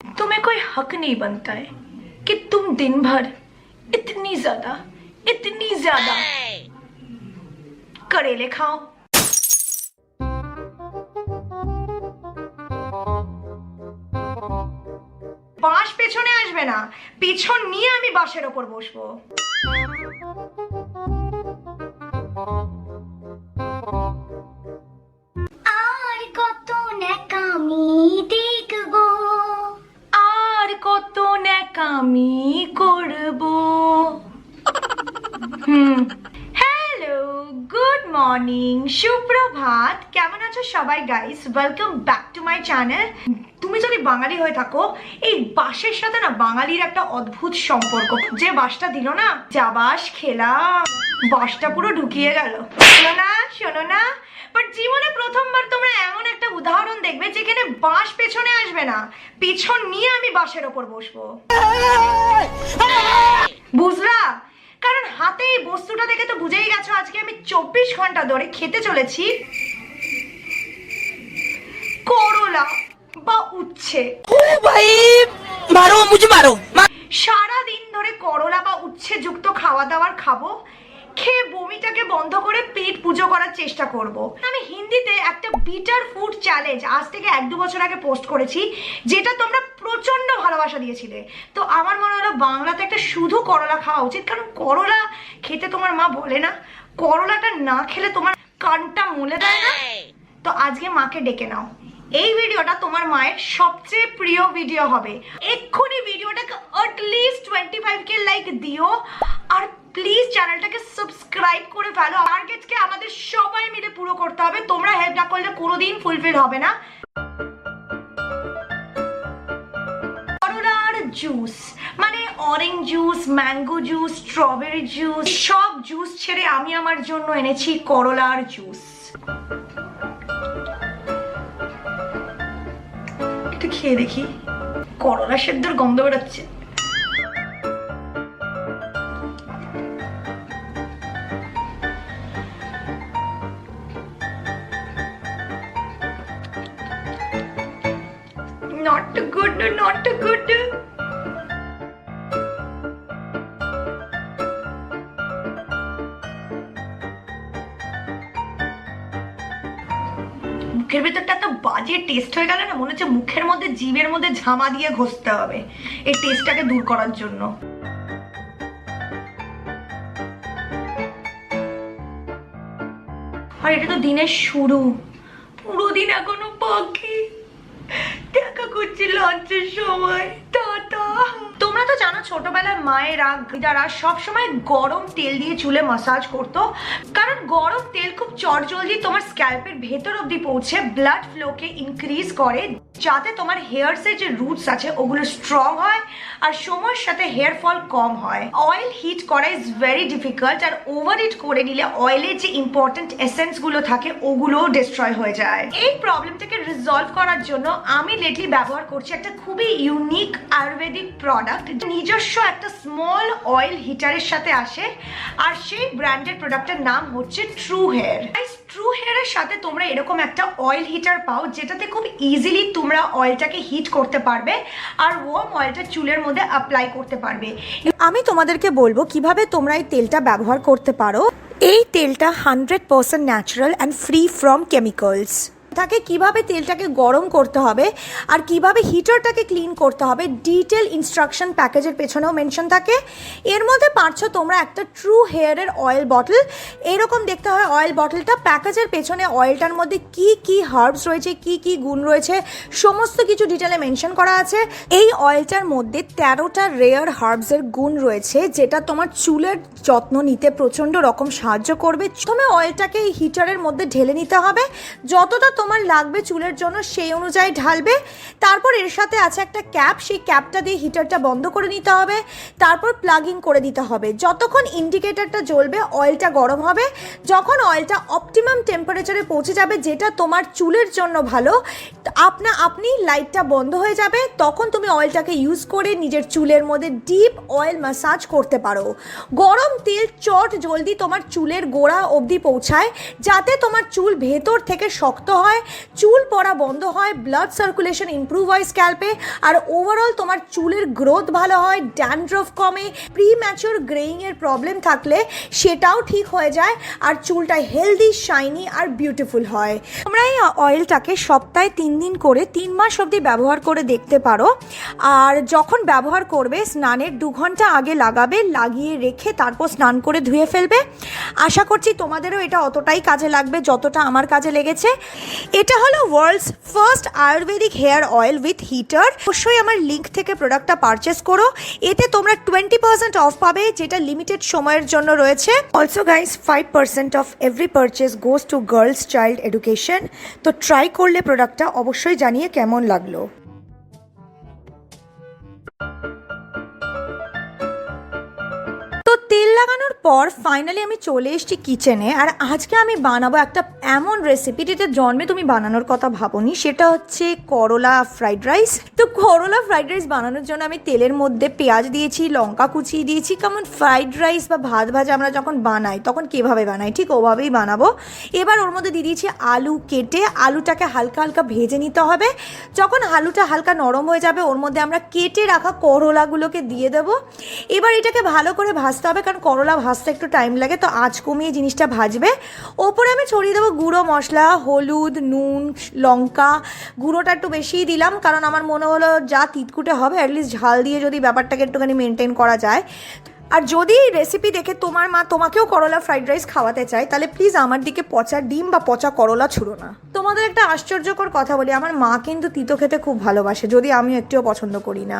तुम्हें कोई हक नहीं बनता है कि तुम दिन भर इतनी ज्यादा करेले खाओ। বাঁশ পেছনে আসবে না, পেছন নিয়ে আমি বাঁশের ওপর বসবো। আর কত ন্যাকামি দেখবো, আর কত ন্যাকামি করবো। হ্যালো, গুড মর্নিং, সুপ্রভাত, কেমন আছো সবাই guys? Welcome back to my channel. তুমি যদি বাঙালি হয়ে থাকো, এই বাঁশের সাথে না বাঙালির একটা অদ্ভুত সম্পর্ক। যে বাঁশটা দিল না, যা বাঁশ খেলাম, বাঁশটা পুরো ঢুকিয়ে গেল। শোনো না, বাট জীবনে প্রথমবার তোমরা এমন একটা উদাহরণ দেখবে যেখানে বাঁশ পেছনে আসবে না, পেছন নিয়ে আমি বাঁশের ওপর বসবো। বুঝলা? কারণ হাতে এই বস্তুটা দেখে তো বুঝেই গেছো আজকে আমি 24 ঘন্টা ধরে খেতে চলেছি করলা বা উচ্ছে। সারা দিন ধরে করলা বা উচ্ছে যুক্ত খাওয়া দাওয়ার খাবো, খেয়ে বমিটাকে বন্ধ করে পেট পুজো করার চেষ্টা করব। আমি হিন্দিতে একটা বিটার ফুড চ্যালেঞ্জ আজ থেকে 1-2 বছর আগে পোস্ট করেছি, যেটা তোমরা প্রচন্ড ভালোবাসা দিয়েছিলে। তো আমার মনে হলো বাংলাতে একটা শুধু করলা খাওয়া উচিত, কারণ করলা খেতে তোমার মা বলে না, করলাটা না খেলে তোমার কানটা মুলে দেয় না। তো আজকে মাকে ডেকে নাও, এই ভিডিওটা তোমার মায়ের সবচেয়ে প্রিয় ভিডিও হবে। এক্ষুনি ভিডিওটাকে অ্যাটলিস্ট 25K লাইক দিও, আর প্লিজ চ্যানেলটাকে সাবস্ক্রাইব করে ফেলো। টার্গেটকে আমাদের সবাই মিলে পুরো করতে হবে, তোমরা হেল্প না করলে কোনোদিন ফুলফিল হবে না। করলার জুস মানে orange juice, mango juice, strawberry juice, সব জুস ছেড়ে আমি আমার জন্য এনেছি করলার জুস। একটু খেয়ে দেখি, করলা সেদ্ধর গন্ধ বেরোচ্ছে। Not good, not good. মুখের ভেতরটা এত বাজে টেস্ট হয়ে গেল না, মনে হচ্ছে মুখের মধ্যে জিভের মধ্যে ঝামা দিয়ে ঘষতে হবে এই টেস্টটাকে দূর করার জন্য। আর এটা তো দিনের শুরু, পুরো দিন এখনো বাকি। দেখা করছি লঞ্চের সময়। টাটা। তোমরা তো জানো ছোটবেলায় মায়েরা যারা সবসময় গরম তেল দিয়ে চুলে মাসাজ করতো, কারণ গরম তেল খুব চটজলদি তোমার স্ক্যাল্পের ভেতর অব্দি পৌঁছে ব্লাড ফ্লোকে ইনক্রিজ করে, যাতে তোমার হেয়ারসের যে রুটস আছে ওগুলো স্ট্রং হয় আর সময়ের সাথে হেয়ার ফল কম হয়। অয়েল হিট করা ইজ ভেরি ডিফিকাল্ট, আর ওভার হিট করে নিলে অয়েলের যে ইম্পর্টেন্ট এসেন্স গুলো থাকে ওগুলো ডিস্ট্রয় হয়ে যায়। এই প্রবলেমটাকে রিজলভ করার জন্য আমি লেটলি ব্যবহার করছি একটা খুবই ইউনিক আয়ুর্বেদিক প্রোডাক্ট, নিজস্ব একটা স্মল অয়েল হিটারের সাথে আসে, আর সেই ব্র্যান্ডেড প্রোডাক্টের নাম হচ্ছে ট্রু হেয়ার। ট্রু হেয়ারের সাথে তোমরা এরকম একটা অয়েল হিটার পাও, যেটাতে খুব ইজিলি তোমরা অয়েলটাকে হিট করতে পারবে আর ওয়ার্ম অয়েলটা চুলের মধ্যে অ্যাপ্লাই করতে পারবে। আমি তোমাদেরকে বলবো কিভাবে তোমরা এই তেলটা ব্যবহার করতে পারো। এই তেলটা 100% natural and free from chemicals থাকে। কিভাবে তেলটাকে গরম করতে হবে আর কিভাবে হিটারটাকে ক্লিন করতে হবে, ডিটেল ইনস্ট্রাকশন প্যাকেজের পেছনেও মেনশন থাকে। এর মধ্যে পাচ্ছ তোমরা একটা ট্রু হেয়ারের অয়েল বটল, এরকম দেখতে হয় অয়েল বটলটা। প্যাকেজের পেছনে অয়েলটার মধ্যে কি কি হার্বস রয়েছে, কি কি গুণ রয়েছে, সমস্ত কিছু ডিটেলে মেনশন করা আছে। এই অয়েলটার মধ্যে 13টা রেয়ার হার্বসের গুণ রয়েছে, যেটা তোমার চুলের যত্ন নিতে প্রচণ্ড রকম সাহায্য করবে। প্রথমে অয়েলটাকে এই হিটারের মধ্যে ঢেলে নিতে হবে, যতটা তোমার লাগবে চুলের জন্য সেই অনুযায়ী ঢালবে। তারপর এর সাথে আছে একটা ক্যাপ, সেই ক্যাপটা দিয়ে হিটারটা বন্ধ করে নিতে হবে, তারপর প্লাগ ইন করে দিতে হবে। যতক্ষণ ইন্ডিকেটরটা জ্বলবে অয়েলটা গরম হবে। যখন অয়েলটা অপটিমাম টেম্পারেচারে পৌঁছে যাবে, যেটা তোমার চুলের জন্য ভালো, আপনি লাইটটা বন্ধ হয়ে যাবে, তখন তুমি অয়েলটাকে ইউজ করে নিজের চুলের মধ্যে ডিপ অয়েল ম্যাসাজ করতে পারো। গরম তেল চট জলদি তোমার চুলের গোড়া অবধি পৌঁছায়, যাতে তোমার চুল ভেতর থেকে শক্ত হয় হয়, চুল পড়া বন্ধ হয়, ব্লাড সার্কুলেশন ইমপ্রুভ হয় স্ক্যাল্পে, আর ওভারঅল তোমার চুলের গ্রোথ ভালো হয়, ড্যান্ড্রফ কমে, প্রিম্যাচিওর গ্রেইংয়ের প্রবলেম থাকলে সেটাও ঠিক হয়ে যায়, আর চুলটা হেলদি, শাইনি আর বিউটিফুল হয়। তোমরা এই অয়েলটাকে সপ্তাহে 3 দিন করে 3 মাস অবধি ব্যবহার করে দেখতে পারো। আর যখন ব্যবহার করবে স্নানের 2 ঘন্টা আগে লাগাবে, লাগিয়ে রেখে তারপর স্নান করে ধুয়ে ফেলবে। আশা করছি তোমাদেরও এটা অতটাই কাজে লাগবে যতটা আমার কাজে লেগেছে। এটা হলো world's first Ayurvedic hair oil with heater. অবশ্যই আমার লিঙ্ক থেকে প্রোডাক্টটা পারচেস করো, এতে তোমরা 20% অফ পাবে, যেটা লিমিটেড সময়ের জন্য রয়েছে। Also guys 5% of every purchase goes to girls child education. তো ট্রাই করলে প্রোডাক্টটা অবশ্যই জানিয়ে কেমন লাগলো। তো তেল লাগানোর পর ফাইনালি আমি চলে এসেছি কিচেনে, আর আজকে আমি বানাবো একটা এমন রেসিপি যেটা জন্মে তুমি বানানোর কথা ভাবোনি, সেটা হচ্ছে করলা ফ্রাইড রাইস। তো করলা ফ্রাইড রাইস বানানোর জন্য আমি তেলের মধ্যে পেঁয়াজ দিয়েছি, লঙ্কা কুচিয়ে দিয়েছি। কেমন ফ্রাইড রাইস বা ভাত ভাজা আমরা যখন বানাই তখন কীভাবে বানাই ঠিক ওভাবেই বানাবো। এবার ওর মধ্যে দিয়ে দিয়েছি আলু কেটে, আলুটাকে হালকা হালকা ভেজে নিতে হবে। যখন আলুটা হালকা নরম হয়ে যাবে ওর মধ্যে আমরা কেটে রাখা করলাগুলোকে দিয়ে দেবো। এবার এটাকে ভালো করে ভাজতে হবে, কারণ করলা ভাজতে একটু টাইম লাগে, তো আঁচ কমিয়ে জিনিসটা ভাজবে। ওপরে আমি ছড়িয়ে দেবো গুঁড়ো মশলা, হলুদ, নুন, লঙ্কা। গুঁড়োটা একটু বেশিই দিলাম, কারণ আমার মনে হলো যা তিতকুটে হবে অ্যাটলিস্ট ঝাল দিয়ে যদি ব্যাপারটাকে একটুখানি মেনটেন করা যায়। আর যদি এই রেসিপি দেখে তোমার মা তোমাকেও করলা ফ্রাইড রাইস খাওয়াতে চায়, তাহলে প্লিজ আমার দিকে পচা ডিম বা পচা করলা ছুড়ো না। তোমাদের একটা আশ্চর্যকর কথা বলি, আমার মা কিন্তু তিতো খেতে খুব ভালোবাসে, যদি আমি একটুও পছন্দ করি না।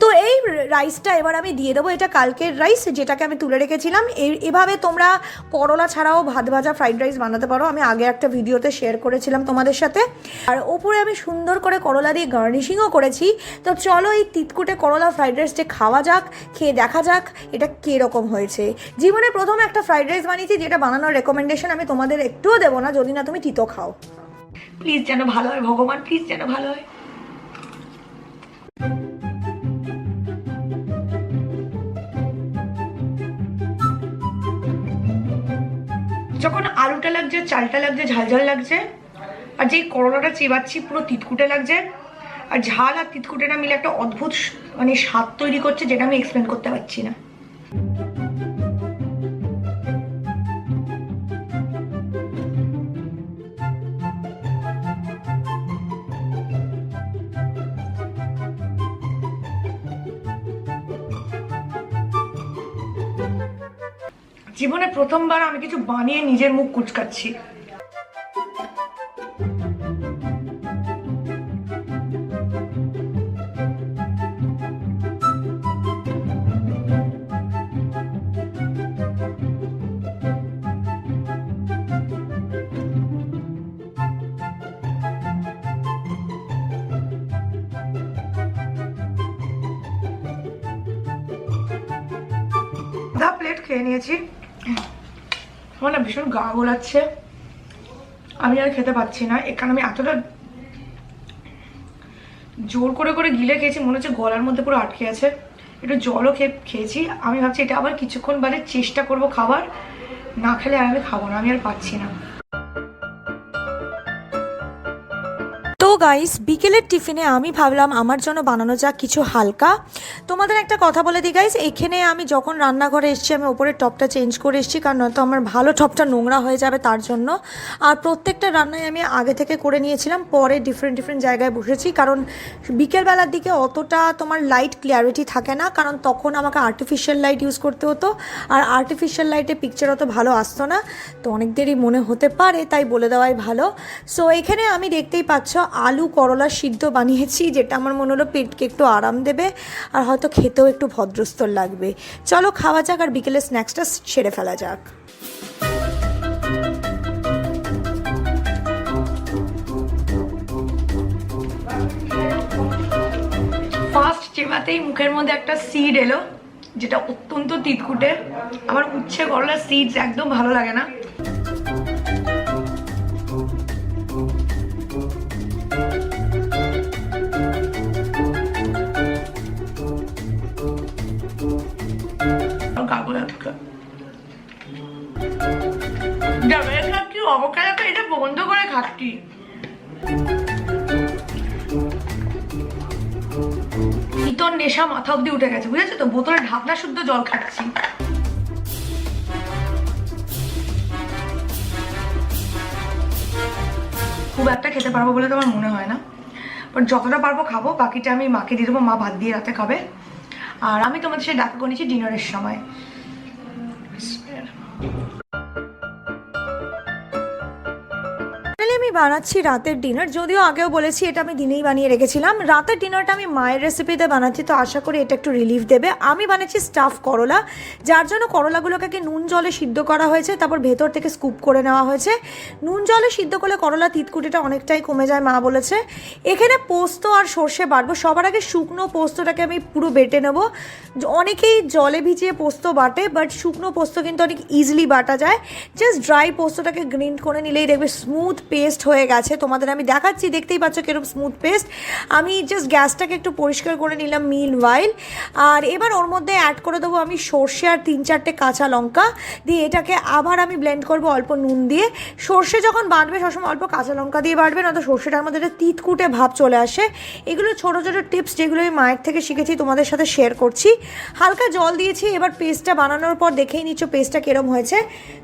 তো এই রাইসটা এবার আমি দিয়ে দেবো, এটা কালকের রাইস যেটাকে আমি তুলে রেখেছিলাম। এভাবে তোমরা করলা ছাড়াও ভাত ভাজা ফ্রাইড রাইস বানাতে পারো, আমি আগে একটা ভিডিওতে শেয়ার করেছিলাম তোমাদের সাথে। আর ওপরে আমি সুন্দর করে করলা দিয়ে গার্নিশিংও করেছি। তো চলো এই তিতকুটে করলা ফ্রাইড রাইসটা খাওয়া যাক, খেয়ে দেখা যাক এটা কীরকম হয়েছে। জীবনে প্রথম একটা ফ্রাইড রাইস বানিয়েছি যেটা বানানোর রেকমেন্ডেশন আমি তোমাদের একটুও দেবো না যদি না তুমি তিতো খাও। প্লিজ যেন ভালো হয় ভগবান, প্লিজ যেন ভালো হয়। যখন আলুটা লাগছে, চালটা লাগছে, ঝালঝাল লাগছে, আর যেই করলাটা চিবাচ্ছি পুরো তিতকুটে লাগছে, আর ঝাল আর তিতকুটেটা মিলে একটা অদ্ভুত মানে স্বাদ তৈরি করছে, যেটা আমি এক্সপ্লেন করতে পারছি না। জীবনে প্রথমবার আমি কিছু বানিয়ে নিজের মুখ কুচকাচ্ছি। প্লেট খেয়ে নিয়েছি, আমার না ভীষণ গা গোলাচ্ছে, আমি আর খেতে পাচ্ছি না। এখানে আমি এতটা জোর করে করে গিলে খেয়েছি, মনে হচ্ছে গলার মধ্যে পুরো আটকে আছে। একটু জলও খেয়েছি। আমি ভাবছি এটা আবার কিছুক্ষণ বাদে চেষ্টা করব খাবার, না খেলে আর আমি খাবো না, আমি আর পাচ্ছি না। তো গাইস বিকেলের টিফিনে আমি ভাবলাম আমার জন্য বানানো যাক কিছু হালকা। তোমাদের একটা কথা বলে দিই গাইস, এখানে আমি যখন রান্নাঘরে এসেছি আমি ওপরের টপটা চেঞ্জ করে এসেছি, কারণ নয়তো আমার ভালো টপটা নোংরা হয়ে যাবে তার জন্য। আর প্রত্যেকটা রান্নায় আমি আগে থেকে করে নিয়েছিলাম, পরে ডিফারেন্ট জায়গায় বসেছি, কারণ বিকেলবেলার দিকে অতটা তোমার লাইট ক্লিয়ারিটি থাকে না, কারণ তখন আমাকে আর্টিফিশিয়াল লাইট ইউজ করতে হতো, আর আর্টিফিশিয়াল লাইটে পিকচার অত ভালো আসতো না, তো অনেক দেরি মনে হতে পারে, তাই বলে দেওয়াই ভালো। সো এখানে আমি দেখতেই পাচ্ছ আলু করলা সিদ্ধ বানিয়েছি, যেটা আমার মনে হলো পেটকে একটু আরাম দেবে আর হয়তো খেতেও একটু ভদ্রস্তর লাগবে। চলো খাওয়া যাক আর বিকেলে স্ন্যাক্সটা সেরে ফেলা যাক। ফার্স্ট চেবাতেই মুখের মধ্যে একটা সিড এলো, যেটা অত্যন্ত তিতকুটে। আমার উচ্ছে করলার সিডস একদম ভালো লাগে না। কি অবকাশ, এটা বন্ধ করে খাচ্ছি। ইতর নেশা মাথা অব্দি উঠে গেছে, বুঝেছো তো? বোতলে ঢাকনা শুদ্ধ জল খাচ্ছি। খুব একটা খেতে পারবো বলে তো আমার মনে হয় না, বাট যতটা পারবো খাবো। বাকিটা আমি মাকে দিয়ে দেবো, মা ভাত দিয়ে রাতে খাবে। আর আমি তোমাদের সাথে দেখা করে নিচ্ছি ডিনারের সময়। আমি বানাচ্ছি রাতের ডিনার, যদিও আগেও বলেছি এটা আমি দিনেই বানিয়ে রেখেছিলাম। রাতের ডিনারটা আমি মায়ের রেসিপিতে বানাচ্ছি, তো আশা করি এটা একটু রিলিফ দেবে। আমি বানাচ্ছি স্টাফ করলা, যার জন্য করলাগুলোকে নুন জলে সিদ্ধ করা হয়েছে, তারপর ভেতর থেকে স্কুপ করে নেওয়া হয়েছে। নুন জলে সিদ্ধ করলে করলা তিতকুটিটা অনেকটাই কমে যায়, মা বলেছে। এখানে পোস্ত আর সর্ষে বাটবো। সবার আগে শুকনো পোস্তটাকে আমি পুরো বেটে নেবো। অনেকেই জলে ভিজিয়ে পোস্ত বাটে, বাট শুকনো পোস্ত কিন্তু অনেক ইজিলি বাটা যায়। জাস্ট ড্রাই পোস্তটাকে গ্রিন্ড করে নিলেই দেখবে স্মুথ পেস্ট হয়ে গেছে। তোমাদের আমি দেখাচ্ছি, দেখতেই পাচ্ছ কিরকম স্মুথ পেস্ট। আমি জাস্ট গ্যাসটাকে একটু পরিষ্কার করে নিলাম মিল ওয়াইল। আর এবার ওর মধ্যে অ্যাড করে দেবো আমি সর্ষে আর 3-4টে কাঁচা লঙ্কা দিয়ে, এটাকে আবার আমি ব্লেন্ড করবো অল্প নুন দিয়ে। সর্ষে যখন বাটবে সবসময় অল্প কাঁচা লঙ্কা দিয়ে বাটবে, না তো সর্ষেটার মধ্যে একটা তিতকুটে ভাব চলে আসে। এগুলো ছোটো ছোটো টিপস যেগুলো আমি মায়ের থেকে শিখেছি, তোমাদের সাথে শেয়ার করছি। হালকা জল দিয়েছি। এবার পেস্টটা বানানোর পর দেখেই নিচ্ছ পেস্টটা কিরম হয়েছে।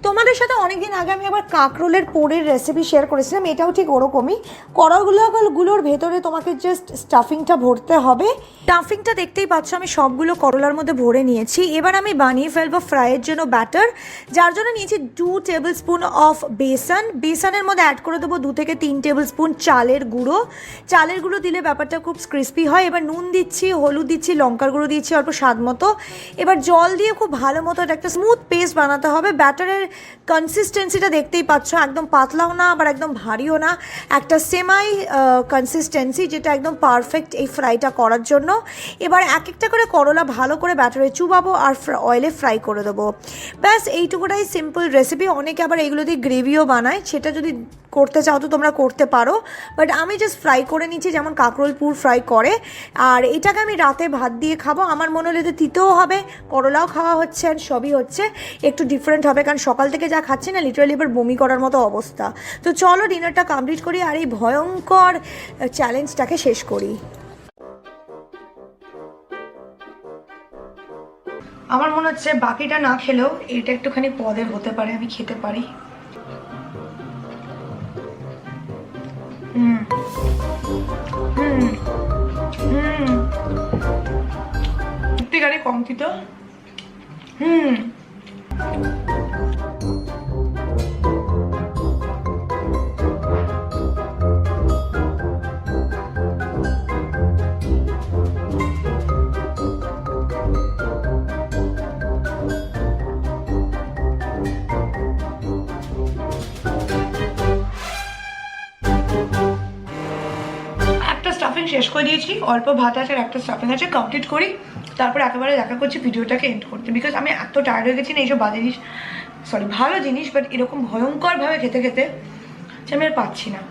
তোমাদের সাথে অনেকদিন আগে আমি আবার কাঁকরোলের পোড়ের রেসিপি শেয়ার করেছিলাম, এটাও ঠিক ওরকমই। করলাগুলোর ভেতরে তোমাকে জাস্ট স্টাফিংটা ভরতে হবে। স্টাফিংটা দেখতেই পাচ্ছ আমি সবগুলো করলার মধ্যে ভরে নিয়েছি। এবার আমি বানিয়ে ফেলবো ফ্রাইয়ের জন্য ব্যাটার, যার জন্য নিয়েছি 2 টেবিল স্পুন অফ বেসন। বেসনের মধ্যে অ্যাড করে দেবো 2 থেকে 3 টেবিল স্পুন চালের গুঁড়ো। চালের গুঁড়ো দিলে ব্যাপারটা খুব ক্রিস্পি হয়। এবার নুন দিচ্ছি, হলুদ দিচ্ছি, লঙ্কার গুঁড়ো দিচ্ছি অল্প স্বাদ মতো। এবার জল দিয়ে খুব ভালো মতো একটা স্মুথ পেস্ট বানাতে হবে। ব্যাটারের কনসিস্টেন্সিটা দেখতেই পাচ্ছ, একদম পাতলাও না আবার একদম ভারীও না, একটা সেমাই কনসিস্টেন্সি, যেটা একদম পারফেক্ট এই ফ্রাইটা করার জন্য। এবার এক একটা করে করলা ভালো করে ব্যাটারে চুবাবো আর অয়েলে ফ্রাই করে দেবো। ব্যাস এইটুকুটাই সিম্পল রেসিপি। অনেকে আবার এইগুলো দিয়ে গ্রেভিও বানায়, সেটা যদি করতে চাও তো তোমরা করতে পারো, বাট আমি জাস্ট ফ্রাই করে নিচ্ছি যেমন কাঁকরোল পুর ফ্রাই করে। আর এটাকে আমি রাতে ভাত দিয়ে খাবো। আমার মনে হলে তিতেও হবে, করলাও খাওয়া হচ্ছে আর সবই হচ্ছে, একটু ডিফারেন্ট হবে, কারণ সকাল থেকে যা খাচ্ছি না লিটারালি এবার বমি করার মতো অবস্থা। তো চলো ডিনারটা কমপ্লিট করি আর এই ভয়ঙ্কর চ্যালেঞ্জটাকে শেষ করি। আমার মনে হচ্ছে বাকিটা না খেলেও এটা একটুখানি পদের হতে পারে, আমি খেতে পারি। সত্যিকারে কম তিতো। স্টাফিং শেষ করে দিয়েছি, অল্প ভাত আছে আর একটা স্টাফিং আছে, কমপ্লিট করি, তারপর একেবারে দেখা করছি ভিডিওটাকে এন্ড করতে। বিকজ আমি এত টায়ার্ড হয়ে গেছি না এইসব বাজে জিনিস, ভালো জিনিস, বাট এরকম ভয়ঙ্করভাবে খেতে খেতে আমি আর পাচ্ছি না।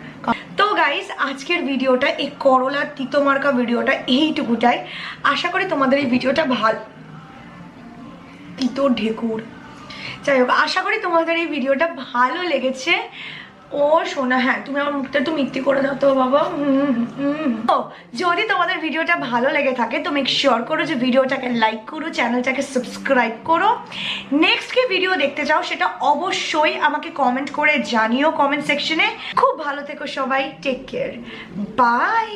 তো গাইস, আজকের ভিডিওটা, এই করলার তিতো মার্কা ভিডিওটা এইটুকুটাই। আশা করি তোমাদের এই ভিডিওটা তিতো ঢেকুর, যাই হোক, আশা করি তোমাদের এই ভিডিওটা ভালো লেগেছে। ও সোনা, হ্যাঁ তুমি আমার মুখটা একটু মিথ্যে করে দাও তো বাবা। যদি তোমাদের ভিডিওটা ভালো লেগে থাকে তো মেক শিওর করো যে ভিডিওটাকে লাইক করো, চ্যানেলটাকে সাবস্ক্রাইব করো। নেক্সট কি ভিডিও দেখতে চাও সেটা অবশ্যই আমাকে কমেন্ট করে জানিও কমেন্ট সেকশনে। খুব ভালো থেকো সবাই, টেক কেয়ার, বাই।